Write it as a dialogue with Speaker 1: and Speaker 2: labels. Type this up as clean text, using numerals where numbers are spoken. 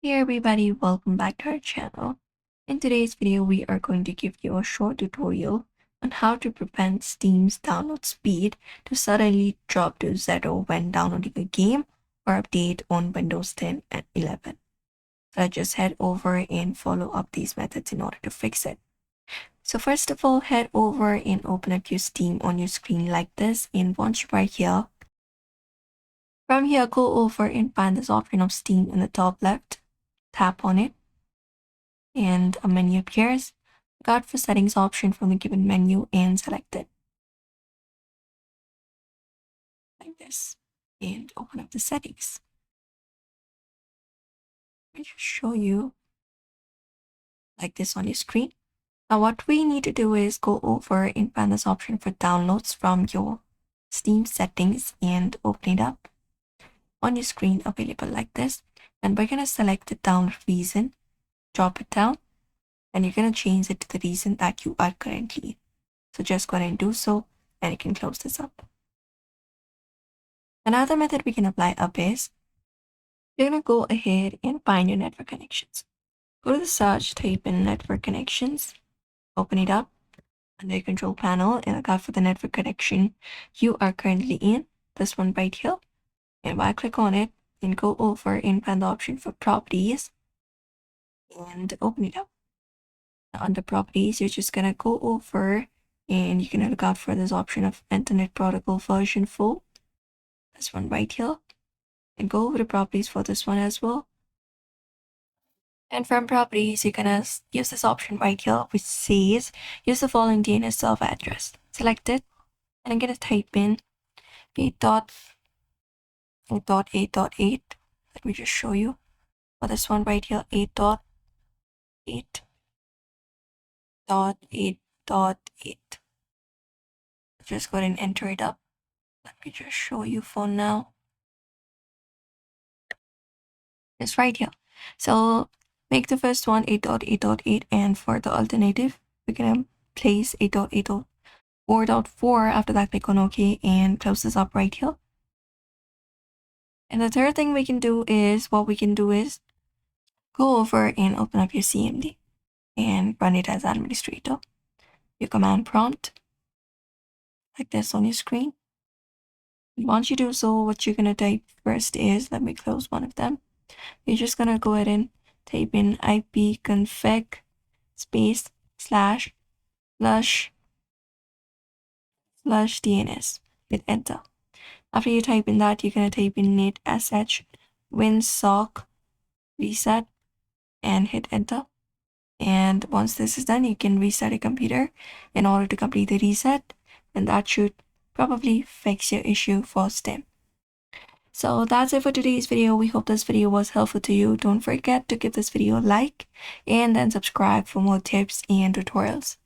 Speaker 1: Hey everybody, welcome back to our channel. In today's video, we are going to give you a short tutorial on how to prevent Steam's download speed to suddenly drop to zero when downloading a game or update on Windows 10 and 11. So just head over and follow up these methods in order to fix it. So first of all, head over and open up your Steam on your screen like this, and once you're right here, from here go over and find this option of Steam in the top left. Tap on it and a menu appears. Look for settings option from the given menu and select it like this and open up the settings. I'll just show you like this on your screen. Now what we need to do is go over and find this option for downloads from your Steam settings and open it up on your screen available like this. And we're going to select the download reason, drop it down, and you're going to change it to the reason that you are currently in. So just go ahead and do so, and you can close this up. Another method we can apply up is you're going to go ahead and find your network connections. Go to the search, type in network connections, open it up under your control panel, and look out for the network connection you are currently in, this one right here. And right click on it and go over and find the option for properties and open it up. Now, under properties, you're just going to go over and you're going to look out for this option of Internet Protocol version 4. This one right here, and go over the properties for this one as well. And from properties, you're gonna use this option right here, which says use the following DNS server address. Select it, and I'm gonna type in 8.8.8. Let me just show you for this one right here, 8.8.8.8. Just go ahead and enter it up. Let me just show you for now. It's right here. So make the first one 8.8.8, and for the alternative, we're gonna place 8.8.4.4. After that, click on OK and close this up right here. And the third thing we can do is go over and open up your CMD and run it as administrator. Your command prompt like this on your screen. And once you do so, what you're gonna type first is, let me close one of them. You're just gonna go ahead and type in ipconfig space slash DNS. Hit enter. After you type in that, you're gonna type in net sh winsock reset and hit enter. And once this is done, you can reset a computer in order to complete the reset, and that should probably fix your issue for Steam. So that's it for today's video. We hope this video was helpful to you. Don't forget to give this video a like and then subscribe for more tips and tutorials.